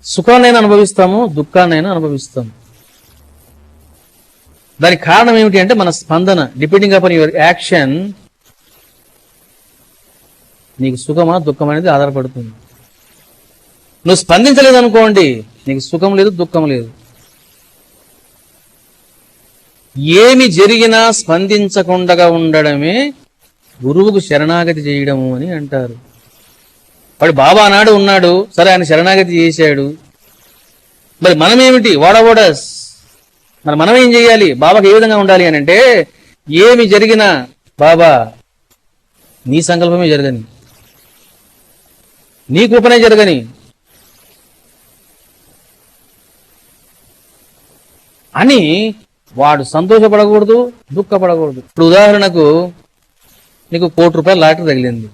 సుఖాన్నైనా అనుభవిస్తాము, దుఃఖాన్నైనా అనుభవిస్తాము. దానికి కారణం ఏమిటి అంటే మన స్పందన. డిపెండింగ్ అపాన్ యువర్ యాక్షన్ నీకు సుఖమా దుఃఖం అనేది ఆధారపడుతుంది. నువ్వు స్పందించలేదు అనుకోండి, నీకు సుఖం లేదు, దుఃఖం లేదు. ఏమి జరిగినా స్పందించకుండా ఉండడమే గురువుకు శరణాగతి చేయడము అని అంటారు. వాడు బాబా నాడు ఉన్నాడు, సరే ఆయన శరణాగతి చేశాడు. మరి మనం ఏమిటి? వాడవోడస్. మరి మనం ఏం చేయాలి? బాబాకి ఏ విధంగా ఉండాలి అని అంటే, ఏమి జరిగినా బాబా నీ సంకల్పమే జరగని, నీ కృపనే జరగని అని వాడు సంతోషపడకూడదు, దుఃఖపడకూడదు. ఇప్పుడు ఉదాహరణకు నీకు ₹1,00,00,000 లాటరీ తగిలింది.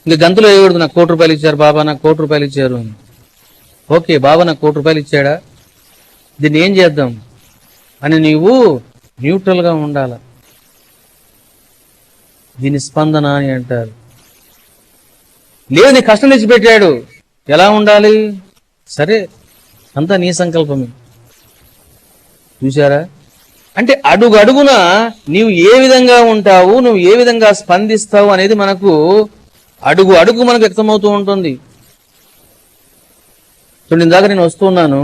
ఇంక గంతులు వేయకూడదు, నాకు ₹1,00,00,000 ఇచ్చారు బాబా, నాకు ₹1,00,00,000 ఇచ్చారు అని. ఓకే, బాబా నాకు ₹1,00,00,000 ఇచ్చాడా, దీన్ని ఏం చేద్దాం అని నీవు న్యూట్రల్గా ఉండాల. దీన్ని స్పందన అని అంటారు. లేదు నీ కష్టం తెచ్చిపెట్టాడు, ఎలా ఉండాలి? సరే అంతా నీ సంకల్పమే. చూసారా? అంటే అడుగు అడుగున నీవు ఏ విధంగా ఉంటావు, నువ్వు ఏ విధంగా స్పందిస్తావు అనేది మనకు అడుగు అడుగు మనకు వ్యక్తమవుతూ ఉంటుంది. చూడండి, ఇందాక నేను వస్తున్నాను,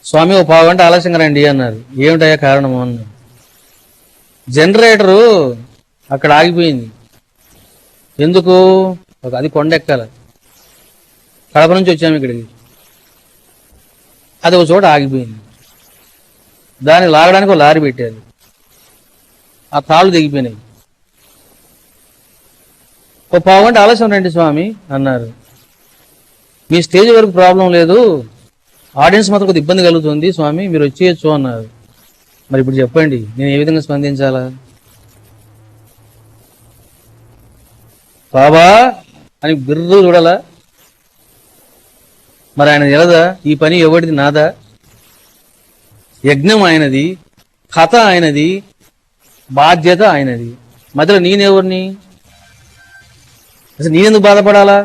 స్వామి ఓ 1/2 గంట ఆలస్యంగా రండి అన్నారు. ఏమిటయ్యా కారణము అన్నారు. జనరేటరు అక్కడ ఆగిపోయింది. ఎందుకు? అది కొండెక్కాల, కడప నుంచి వచ్చాము ఇక్కడికి, అది ఒక చోట ఆగిపోయింది. దాన్ని లాగడానికి ఒక లారీ పెట్టారు, ఆ తాళ్ళు తెగిపోయినాయి. ఓ 1/2 గంట ఆలస్యం రండి స్వామి అన్నారు. మీ స్టేజ్ వరకు ప్రాబ్లం లేదు, ఆడియన్స్ మాత్రం కొద్దిగా ఇబ్బంది కలుగుతుంది స్వామి, మీరు వచ్చేయచ్చు అన్నారు. మరి ఇప్పుడు చెప్పండి, నేను ఏ విధంగా స్పందించాలా? బాబా అని బిర్రు చూడాలా? మరి ఆయన ఎలదా? ఈ పని ఎవరిది? నాదా? యజ్ఞం ఆయనది, కథ ఆయనది, బాధ్యత ఆయనది. మధ్యలో నేనెవరిని? అసలు నేనెందుకు బాధపడాలా?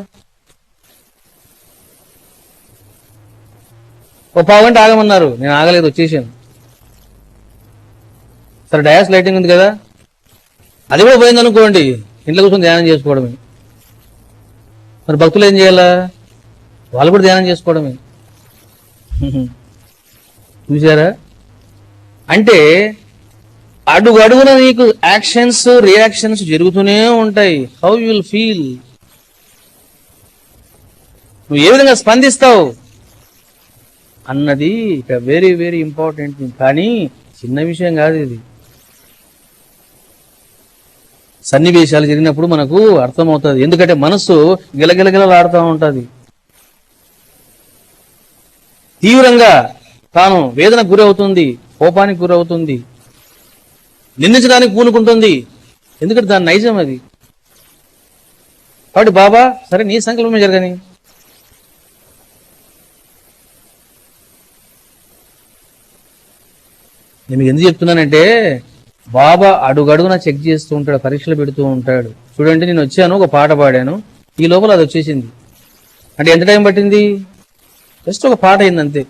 ఓ 1/2 గంట ఆగమన్నారు, నేను ఆగలేదు, వచ్చేసాను. సరే డయాస్ లైటింగ్ ఉంది కదా, అది కూడా పోయింది అనుకోండి, ఇంట్లో కూర్చొని ధ్యానం చేసుకోవడమే. మరి భక్తులు ఏం చేయాలా? వాళ్ళు కూడా ధ్యానం చేసుకోవడమే. చూసారా? అంటే అడుగు అడుగున నీకు యాక్షన్స్, రియాక్షన్స్ జరుగుతూనే ఉంటాయి. హౌ యు విల్ ఫీల్, నువ్వు ఏ విధంగా స్పందిస్తావు అన్నది వెరీ వెరీ ఇంపార్టెంట్. కానీ చిన్న విషయం కాదు ఇది. సన్నివేశాలు జరిగినప్పుడు మనకు అర్థమవుతుంది. ఎందుకంటే మనస్సు గిలగిలగిలలాడుతూ ఉంటుంది. తీవ్రంగా తాను వేదనకు గురవుతుంది, కోపానికి గురవుతుంది, నిందించడానికి పూనుకుంటుంది. ఎందుకంటే దాని నైజం అది. కాబట్టి బాబా సరే నీ సంకల్పమే జరగని. నేను మీకు ఎందుకు చెప్తున్నానంటే, బాబా అడుగడుగున చెక్ చేస్తూ ఉంటాడు, పరీక్షలు పెడుతూ ఉంటాడు. చూడండి, నేను వచ్చాను, ఒక పాట పాడాను, ఈ లోపల అది వచ్చేసింది. అంటే ఎంత టైం పట్టింది? జస్ట్ ఒక పాట అయింది అంతే.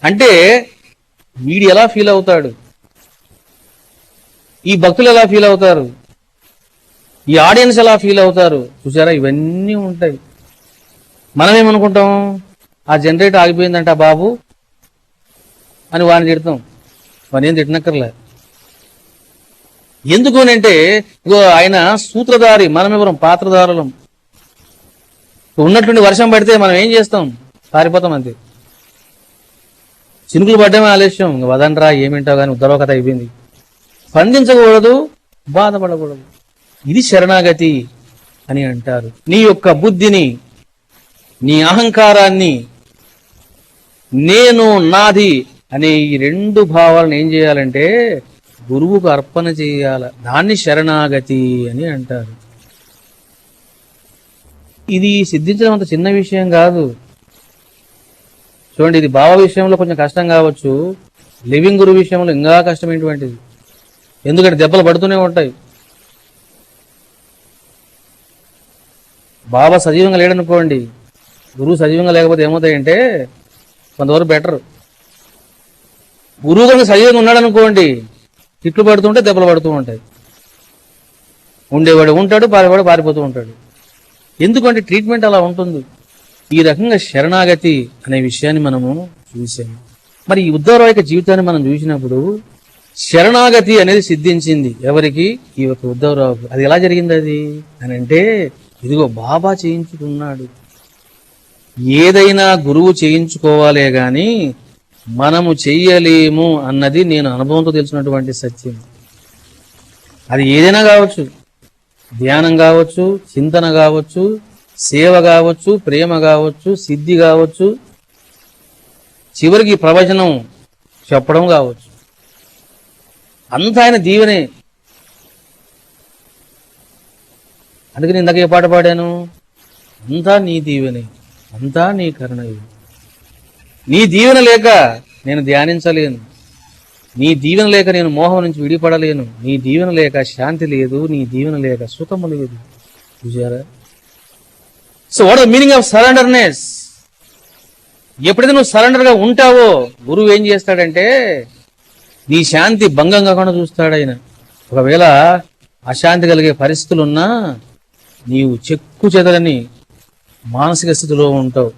అంటే వీడు ఎలా ఫీల్ అవుతాడు, ఈ భక్తులు ఎలా ఫీల్ అవుతారు, ఈ ఆడియన్స్ ఎలా ఫీల్ అవుతారు, చూసారా? ఇవన్నీ ఉంటాయి. మనమేమనుకుంటాం, ఆ జనరేటర్ ఆగిపోయిందంట బాబు అని వాడిని తిడతాం. వాడిని ఏం తిట్టనక్కర్లే. ఎందుకు అంటే ఆయన సూత్రధారి, మనమెవరం పాత్రధారులం. ఉన్నట్టుండి వర్షం పడితే మనం ఏం చేస్తాం? పారిపోతాం అంతే. చినుకులు పడ్డమే ఆలస్యం, వదండ్రా ఏమింటావు కానీ ఉద్దరవ కథ అయిపోయింది. స్పందించకూడదు, బాధపడకూడదు. ఇది శరణాగతి అని అంటారు. నీ యొక్క బుద్ధిని, నీ అహంకారాన్ని, నేను నాది అనే ఈ 2 భావాలను ఏం చేయాలంటే గురువుకు అర్పణ చేయాల. దాన్ని శరణాగతి అని అంటారు. ఇది సిద్ధించడం అంత చిన్న విషయం కాదు. చూడండి, ఇది భావ విషయంలో కొంచెం కష్టం కావచ్చు, లివింగ్ గురు విషయంలో ఇంకా కష్టమైనటువంటిది. ఎందుకంటే దెబ్బలు పడుతూనే ఉంటాయి. బాబా సజీవంగా లేడనుకోండి, గురువు సజీవంగా లేకపోతే ఏమవుతాయంటే కొంతవరకు బెటర్. గురువు కనుక సజీవంగా ఉన్నాడు అనుకోండి, తిట్లు పడుతుంటే దెబ్బలు పడుతూ ఉంటాయి. ఉండేవాడు ఉంటాడు, పారేవాడు పారిపోతూ ఉంటాడు. ఎందుకంటే ట్రీట్మెంట్ అలా ఉంటుంది. ఈ రకంగా శరణాగతి అనే విషయాన్ని మనము చూసాము. మరి ఈ ఉద్ధవరావు యొక్క జీవితాన్ని మనం చూసినప్పుడు శరణాగతి అనేది సిద్ధించింది ఎవరికి? ఈ యొక్క ఉద్ధవరావుకి. అది ఎలా జరిగింది అది అని అంటే, ఇదిగో బాబా చేయించుకున్నాడు. ఏదైనా గురువు చేయించుకోవాలే గాని మనము చెయ్యలేము అన్నది నేను అనుభవంతో తెలిసినటువంటి సత్యం. అది ఏదైనా కావచ్చు, ధ్యానం కావచ్చు, చింతన కావచ్చు, సేవ కావచ్చు, ప్రేమ కావచ్చు, సిద్ధి కావచ్చు, చివరికి ప్రవచనం చెప్పడం కావచ్చు, అంతా ఆయన దీవెనే. అందుకని ఇందాక ఏ పాట పాడాను? అంతా నీ దీవెనే, అంతా నీ కరుణయే. నీ దీవెన లేక నేను ధ్యానించలేను, నీ దీవెన లేక నేను మోహం నుంచి విడిపడలేను, నీ దీవెన లేక శాంతి లేదు, నీ దీవెన లేక సుఖము లేదు. చూసారా? So what the meaning of surrenderness? ఎప్పుడైతే నువ్వు సరెండర్గా ఉంటావో గురువు ఏం చేస్తాడంటే నీ శాంతి భంగం కాకుండా చూస్తాడు ఆయన. ఒకవేళ అశాంతి కలిగే పరిస్థితులున్నా నీవు చెక్కు చెదరని మానసిక స్థితిలో ఉంటావు.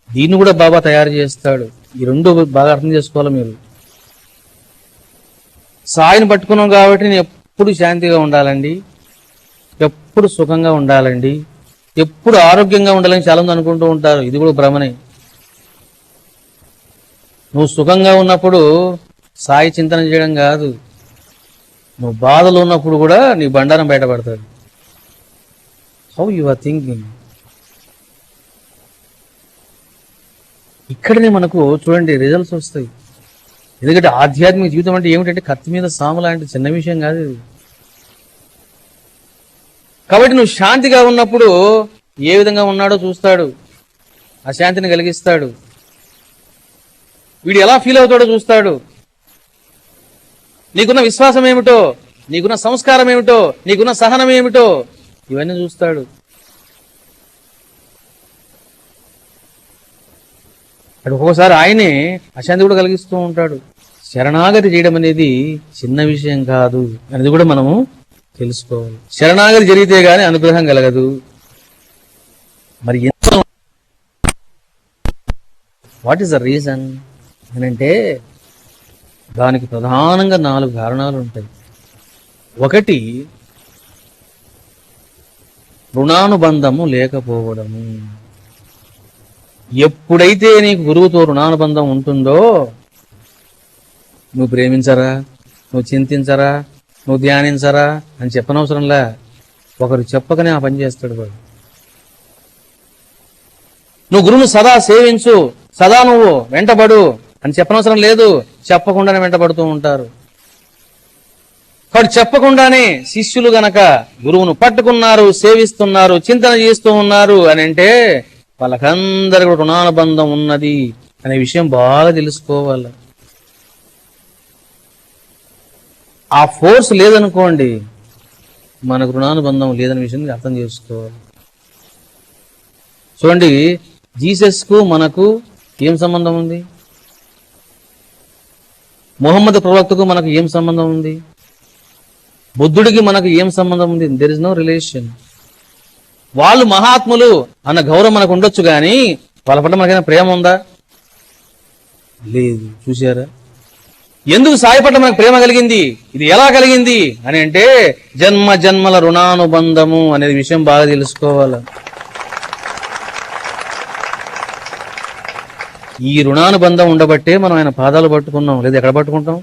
దీన్ని కూడా బాబా తయారు చేస్తాడు. ఈ రెండు బాగా అర్థం చేసుకోవాలి మీరు. సాయిని పట్టుకున్నాం కాబట్టి నేను ఎప్పుడు శాంతిగా ఉండాలండి, ఎప్పుడు సుఖంగా ఉండాలండి, ఎప్పుడు ఆరోగ్యంగా ఉండాలని చాలా మంది అనుకుంటూ ఉంటారు. ఇది కూడా భ్రమనే. నువ్వు సుఖంగా ఉన్నప్పుడు సాయి చింతన చేయడం కాదు, నువ్వు బాధలో ఉన్నప్పుడు కూడా నీ బండారం బయటపడతాడు. How you are thinking. ఇక్కడనే మనకు చూడండి రిజల్ట్స్ వస్తాయి. ఎందుకంటే ఆధ్యాత్మిక జీవితం అంటే ఏమిటంటే కత్తి మీద సాము లాంటి చిన్న విషయం కాదు ఇది. కాబట్టి నువ్వు శాంతిగా ఉన్నప్పుడు ఏ విధంగా ఉన్నాడో చూస్తాడు, అశాంతిని కలిగిస్తాడు. వీడు ఎలా ఫీల్ అవుతాడో చూస్తాడు. నీకున్న విశ్వాసం ఏమిటో, నీకున్న సంస్కారం ఏమిటో, నీకున్న సహనం ఏమిటో, ఇవన్నీ చూస్తాడు. అటు ఒక్కోసారి ఆయనే అశాంతి కూడా కలిగిస్తూ ఉంటాడు. శరణాగతి చేయడం అనేది చిన్న విషయం కాదు అనేది కూడా మనము తెలుసుకోవాలి. శరణాగతి జరిగితే గాని అనుగ్రహం కలగదు. మరి వాట్ ఈస్ ద రీజన్ అనంటే దానికి ప్రధానంగా 4 కారణాలు ఉంటాయి. ఒకటి రుణానుబంధము లేకపోవడము. ఎప్పుడైతే నీకు గురువుతో రుణానుబంధం ఉంటుందో నువ్వు ప్రేమించరా, నువ్వు చింతించరా, నువ్వు ధ్యానించరా అని చెప్పనవసరంలా. ఒకరు చెప్పకనే ఆ పని చేస్తాడు వాడు. నువ్వు గురువును సదా సేవించు, సదా నువ్వు వెంటబడు అని చెప్పనవసరం లేదు, చెప్పకుండానే వెంటబడుతూ ఉంటారు. కాబట్టి చెప్పకుండానే శిష్యులు గనక గురువును పట్టుకున్నారు, సేవిస్తున్నారు, చింతన చేస్తూ ఉన్నారు అని అంటే వాళ్ళకందరికీ రుణానుబంధం ఉన్నది అనే విషయం బాగా తెలుసుకోవాలి. ఆ ఫోర్స్ లేదనుకోండి, మనకు రుణానుబంధం లేదనే విషయం అర్థం చేసుకోవాలి. చూడండి, జీసస్ కు మనకు ఏం సంబంధం ఉంది? మొహమ్మద్ ప్రవక్తకు మనకు ఏం సంబంధం ఉంది? బుద్ధుడికి మనకు ఏం సంబంధం ఉంది? There is no relation. వాళ్ళు మహాత్ములు అన్న గౌరవం మనకు ఉండొచ్చు కానీ వాళ్ళ పట్ల మనకైనా ప్రేమ ఉందా? లేదు. చూసారా? ఎందుకు సాయి పట్ల మనకు ప్రేమ కలిగింది? ఇది ఎలా కలిగింది అని అంటే జన్మ జన్మల రుణానుబంధము అనే విషయం బాగా తెలుసుకోవాలి. ఈ రుణానుబంధం ఉండబట్టే మనం ఆయన పాదాలు పట్టుకున్నాం. లేదా ఎక్కడ పట్టుకుంటాం?